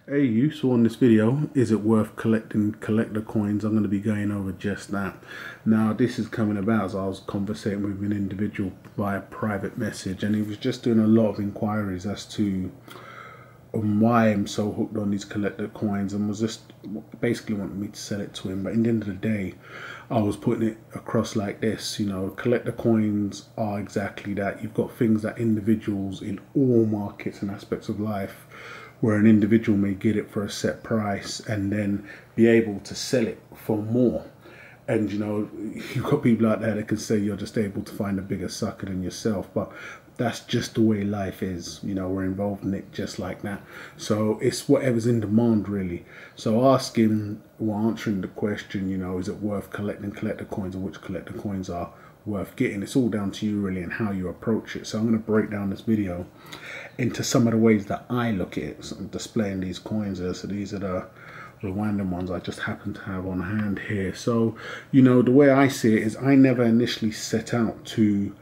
Hey you, so on this video, is it worth collecting collector coins? I'm going to be going over just that. Now this is coming about as I was conversating with an individual via private message, and he was just doing a lot of inquiries as to why I'm so hooked on these collector coins, and was just basically wanting me to sell it to him. But in the end of the day, I was putting it across like this, you know, collector coins are exactly that. You've got things that individuals in all markets and aspects of life, where an individual may get it for a set price and then be able to sell it for more. And you know, you've got people out there that can say you're just able to find a bigger sucker than yourself, but that's just the way life is. You know, we're involved in it just like that. So it's whatever's in demand, really. So asking or answering the question, you know, is it worth collecting collector coins, or which collector coins are worth getting? It's all down to you really and how you approach it. So I'm going to break down this video into some of the ways that I look at it. So I'm displaying these coins there. So these are the random ones I just happen to have on hand here. So, you know, the way I see it is I never initially set out to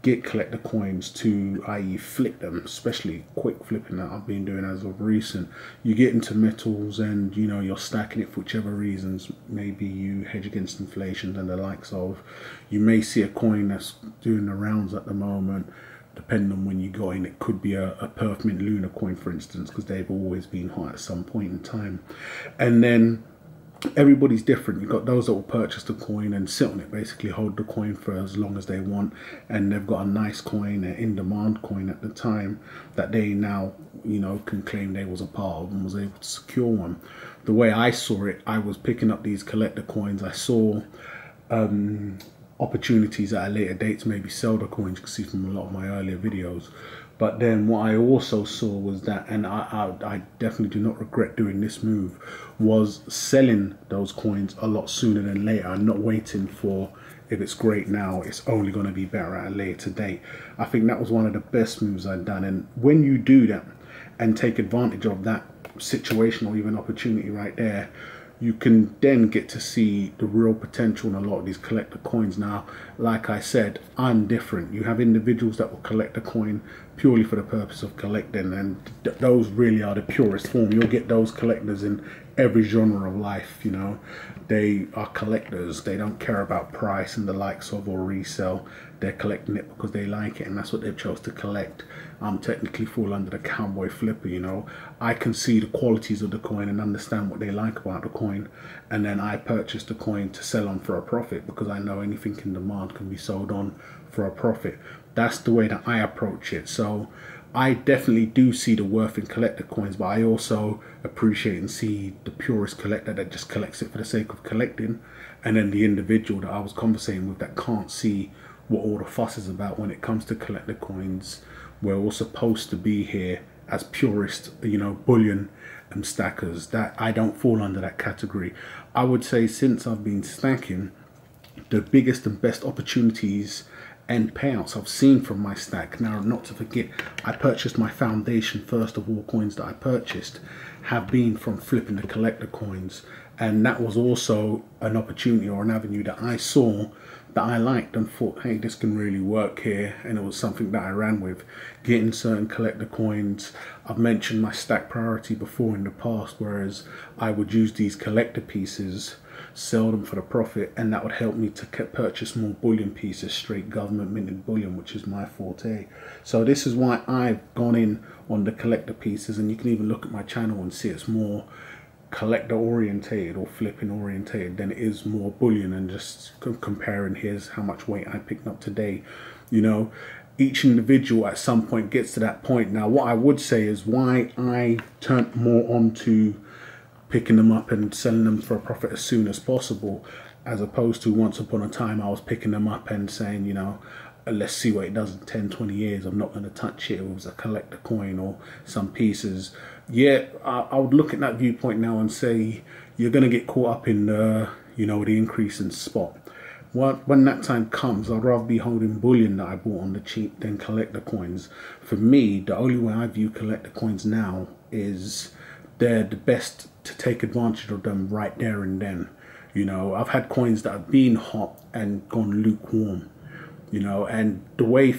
get collector coins to, i.e. flip them, especially quick flipping that I've been doing as of recent. You get into metals and, you know, you're stacking it for whichever reasons. Maybe you hedge against inflation and the likes of. You may see a coin that's doing the rounds at the moment. Depending on when you go in, it could be a Perth Mint Lunar coin, for instance, because they've always been hot at some point in time. And then everybody's different. You've got those that will purchase the coin and sit on it, basically hold the coin for as long as they want, and they've got a nice coin, an in-demand coin at the time, that they now, you know, can claim they was a part of and was able to secure one. The way I saw it, I was picking up these collector coins. I saw opportunities at a later date to maybe sell the coins. You can see from a lot of my earlier videos. But then what I also saw was that, and I definitely do not regret doing this move, was selling those coins a lot sooner than later, and not waiting for, if it's great now, it's only going to be better at a later date. I think that was one of the best moves I'd done. And when you do that and take advantage of that situation or even opportunity right there, you can then get to see the real potential in a lot of these collector coins. Now, like I said, I'm different. You have individuals that will collect a coin purely for the purpose of collecting, and those really are the purest form. You'll get those collectors in every genre of life. You know, they are collectors. They don't care about price and the likes of, or resell. They're collecting it because they like it, and that's what they've chose to collect. I'm technically fall under the cowboy flipper. You know, I can see the qualities of the coin and understand what they like about the coin, and then I purchase the coin to sell on for a profit, because I know anything in demand can be sold on for a profit. That's the way that I approach it. So I definitely do see the worth in collector coins, but I also appreciate and see the purest collector that just collects it for the sake of collecting, and then the individual that I was conversating with that can't see what all the fuss is about when it comes to collector coins. We're all supposed to be here as purist, you know, bullion and stackers. That I don't fall under that category. I would say since I've been stacking, the biggest and best opportunities and payouts I've seen from my stack. Now, not to forget, I purchased my foundation first of all coins that I purchased have been from flipping the collector coins, and that was also an opportunity or an avenue that I saw that I liked and thought, hey, this can really work here, and it was something that I ran with, getting certain collector coins. I've mentioned my stack priority before in the past, whereas I would use these collector pieces, sell them for the profit, and that would help me to purchase more bullion pieces, straight government minted bullion, which is my forte. So this is why I've gone in on the collector pieces, and you can even look at my channel and see it's more collector orientated or flipping orientated than it is more bullion, and just comparing here's how much weight I picked up today. You know, each individual at some point gets to that point. Now, what I would say is why I turned more onto picking them up and selling them for a profit as soon as possible, as opposed to once upon a time I was picking them up and saying, you know, let's see what it does in 10, 20 years. I'm not going to touch it. It was a collector coin or some pieces. Yeah, I would look at that viewpoint now and say you're going to get caught up in the, you know, the increase in spot. When that time comes, I'd rather be holding bullion that I bought on the cheap than collector coins. For me, the only way I view collector coins now is they're the best to take advantage of them right there and then. You know, I've had coins that have been hot and gone lukewarm, you know, and the way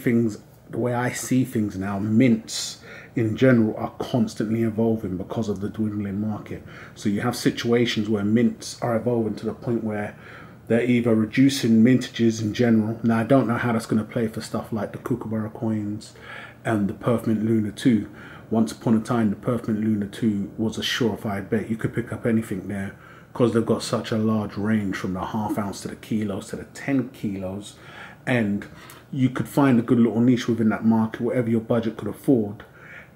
I see things now, mints in general are constantly evolving because of the dwindling market. So you have situations where mints are evolving to the point where they're either reducing mintages in general. Now I don't know how that's going to play for stuff like the Kookaburra coins and the Perth Mint Lunar 2. Once upon a time, the Perth Mint Lunar 2 was a surefire bet. You could pick up anything there because they've got such a large range from the ½ ounce to the kilos to the 10 kilos, and you could find a good little niche within that market, whatever your budget could afford,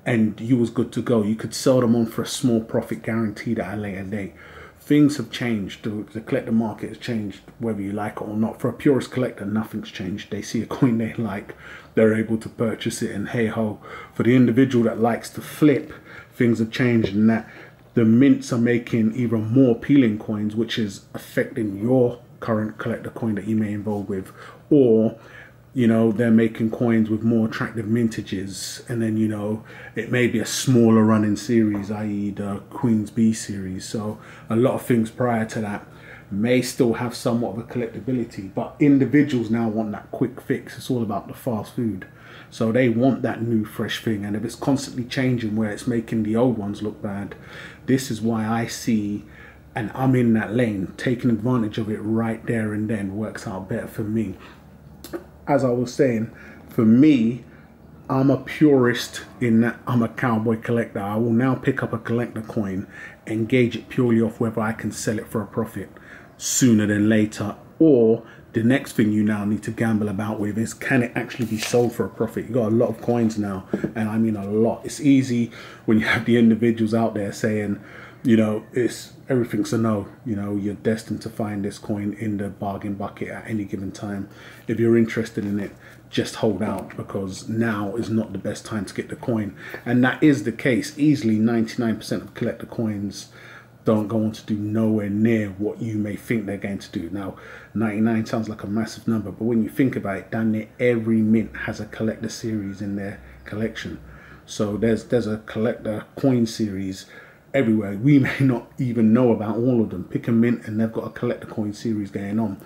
and you was good to go. You could sell them on for a small profit guaranteed at a later date. Things have changed. The collector market has changed, whether you like it or not. For a purist collector, nothing's changed. They see a coin they like, they're able to purchase it, and hey ho. For the individual that likes to flip, things have changed in that the mints are making even more appealing coins, which is affecting your current collector coin that you may involve with, or you know, they're making coins with more attractive mintages, and then, you know, it may be a smaller running series, i.e. the Queen's B series. So a lot of things prior to that may still have somewhat of a collectability, but individuals now want that quick fix. It's all about the fast food. So they want that new fresh thing, and if it's constantly changing where it's making the old ones look bad, this is why I see, and I'm in that lane, taking advantage of it right there and then works out better for me. As I was saying, for me, I'm a purist in that I'm a cowboy collector. I will now pick up a collector coin and gauge it purely off whether I can sell it for a profit sooner than later, or the next thing you now need to gamble about with is, can it actually be sold for a profit? You got a lot of coins now, and I mean a lot. It's easy when you have the individuals out there saying, you know, everything's a no. You know, you're destined to find this coin in the bargain bucket at any given time. If you're interested in it, just hold out, because now is not the best time to get the coin. And that is the case. Easily 99% of collector coins don't go on to do nowhere near what you may think they're going to do. Now, 99 sounds like a massive number, but when you think about it, down there, every mint has a collector series in their collection. So there's a collector coin series everywhere. We may not even know about all of them. Pick a mint and they've got a collector coin series going on.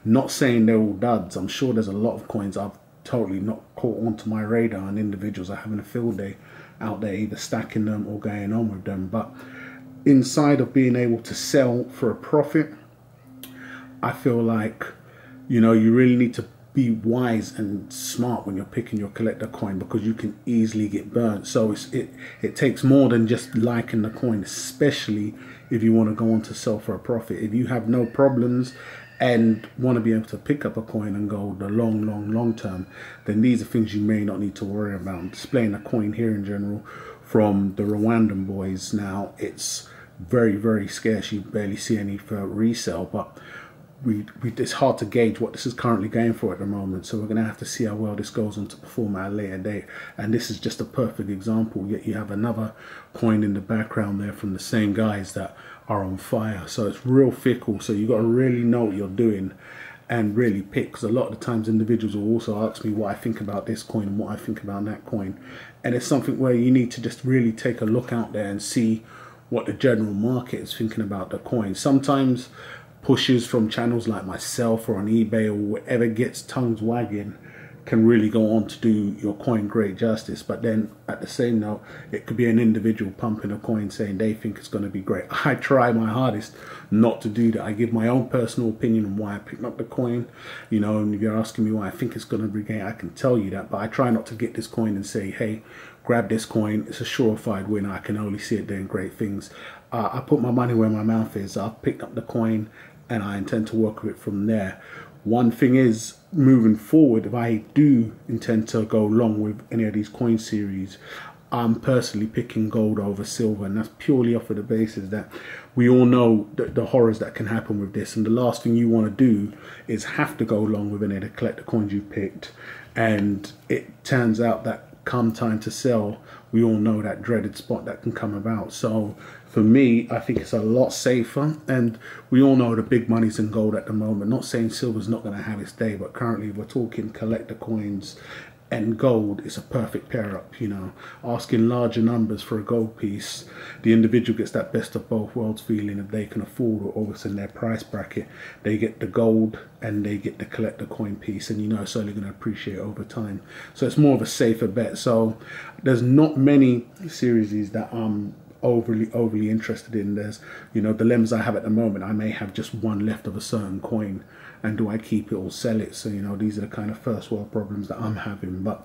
Not saying they're all duds. I'm sure there's a lot of coins I've totally not caught onto my radar, and individuals are having a field day out there either stacking them or going on with them. But inside of being able to sell for a profit, I feel like, you know, you really need to be wise and smart when you're picking your collector coin, because you can easily get burnt. So it takes more than just liking the coin, especially if you want to go on to sell for a profit. If you have no problems and want to be able to pick up a coin and go the long term, then these are things you may not need to worry about. I'm displaying a coin here in general from the Rwandan boys. Now it's very scarce. You barely see any for resale, but it's hard to gauge what this is currently going for at the moment, so we're going to have to see how well this goes on to perform at a later date. And this is just a perfect example. Yet you have another coin in the background there from the same guys that are on fire. So it's real fickle, so you got to really know what you're doing and really pick, because a lot of the times individuals will also ask me what I think about this coin and what I think about that coin, and it's something where you need to just really take a look out there and see what the general market is thinking about the coin. Sometimes pushes from channels like myself or on eBay or whatever gets tongues wagging can really go on to do your coin great justice. But then at the same note, it could be an individual pumping a coin saying they think it's going to be great. I try my hardest not to do that. I give my own personal opinion on why I picked up the coin, you know, and if you're asking me why I think it's going to be great, I can tell you that. But I try not to get this coin and say, hey, grab this coin, it's a surefire winner, I can only see it doing great things. I put my money where my mouth is. I've picked up the coin and I intend to work with it from there. One thing is, moving forward, if I do intend to go long with any of these coin series, I'm personally picking gold over silver, and that's purely off of the basis that we all know the horrors that can happen with this, and the last thing you want to do is have to go long with any of the collector coins you picked, and it turns out that come time to sell, we all know that dreaded spot that can come about. So for me, I think it's a lot safer, and we all know the big money's in gold at the moment. Not saying silver's not going to have its day, but currently we're talking collector coins and gold is a perfect pair up. You know, asking larger numbers for a gold piece, the individual gets that best of both worlds feeling. If they can afford it, or what's in their price bracket, they get the gold and they get the collector coin piece, and you know it's only going to appreciate over time. So it's more of a safer bet. So there's not many series that I'm overly interested in. There's, you know, the lemons I have at the moment, I may have just one left of a certain coin, and do I keep it or sell it? So, you know, these are the kind of first world problems that I'm having. But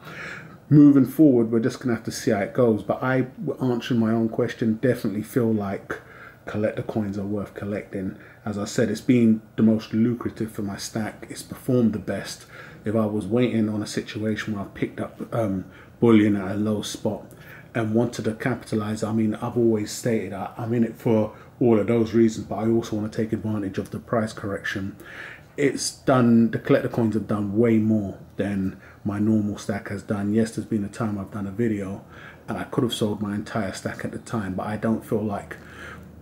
moving forward, we're just gonna have to see how it goes. But I, answering my own question, definitely feel like collector coins are worth collecting. As I said, it's been the most lucrative for my stack. It's performed the best. If I was waiting on a situation where I picked up bullion at a low spot and wanted to capitalize, I mean, I've always stated I'm in it for all of those reasons, but I also want to take advantage of the price correction. It's done, the collector coins have done way more than my normal stack has done. Yes, there's been a time I've done a video and I could have sold my entire stack at the time, but I don't feel like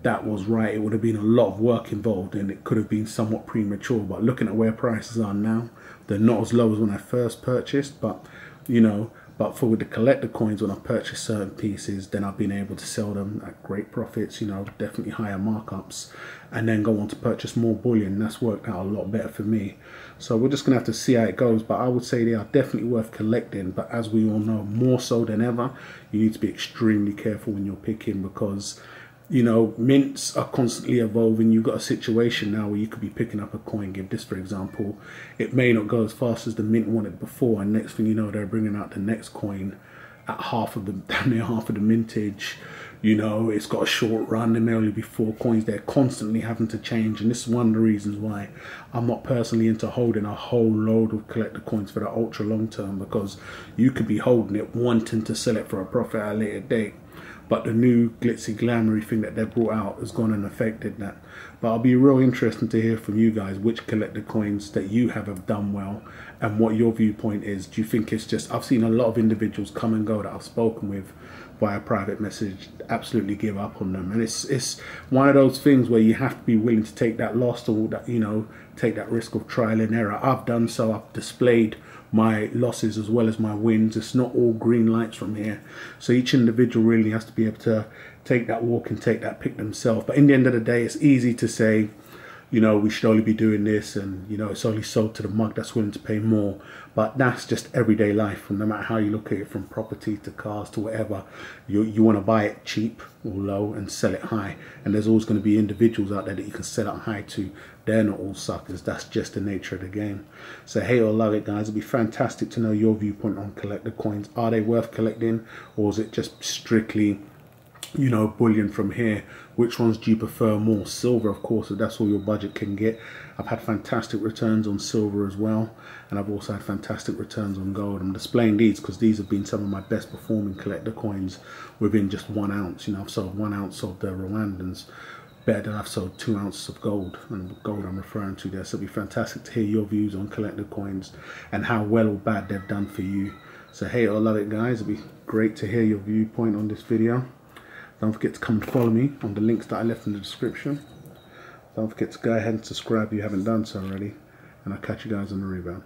that was right. It would have been a lot of work involved and it could have been somewhat premature. But looking at where prices are now, they're not as low as when I first purchased, but you know, but for with the collector coins, when I purchase certain pieces, then I've been able to sell them at great profits, you know, definitely higher markups, and then go on to purchase more bullion. That's worked out a lot better for me. So we're just gonna have to see how it goes, but I would say they are definitely worth collecting. But as we all know, more so than ever, you need to be extremely careful when you're picking, because you know, mints are constantly evolving. You've got a situation now where you could be picking up a coin, give this for example, it may not go as fast as the mint wanted before, and next thing you know, they're bringing out the next coin at damn near half of the mintage. You know, it's got a short run, there may only be 4 coins. They're constantly having to change, and this is one of the reasons why I'm not personally into holding a whole load of collector coins for the ultra long term, because you could be holding it wanting to sell it for a profit at a later date, but the new glitzy glamoury thing that they brought out has gone and affected that. But I'll be real interested to hear from you guys which collector coins that you have done well and what your viewpoint is. Do you think it's just, I've seen a lot of individuals come and go that I've spoken with via private message absolutely give up on them, and it's one of those things where you have to be willing to take that loss, or that, you know, take that risk of trial and error. I've done so. I've displayed my losses as well as my wins. It's not all green lights from here, so each individual really has to be able to take that walk and take that pick themselves. But in the end of the day, it's easy to say, you know, we should only be doing this, and you know, it's only sold to the mug that's willing to pay more. But that's just everyday life, and no matter how you look at it, from property to cars to whatever, you want to buy it cheap or low and sell it high, and there's always going to be individuals out there that you can sell it high to. They're not all suckers. That's just the nature of the game. So hate or love it, guys. It'd be fantastic to know your viewpoint on collector coins. Are they worth collecting, or is it just strictly, you know, bullion from here? Which ones do you prefer more? Silver, of course, if that's all your budget can get. I've had fantastic returns on silver as well, and I've also had fantastic returns on gold. I'm displaying these because these have been some of my best performing collector coins within just 1 ounce. You know, I've sold 1 ounce of the Rwandans better than I've sold 2 ounces of gold, and gold I'm referring to there. So it'd be fantastic to hear your views on collector coins and how well or bad they've done for you. So hate or love it, guys. It'd be great to hear your viewpoint on this video. Don't forget to come and follow me on the links that I left in the description. Don't forget to go ahead and subscribe if you haven't done so already. And I'll catch you guys on the rebound.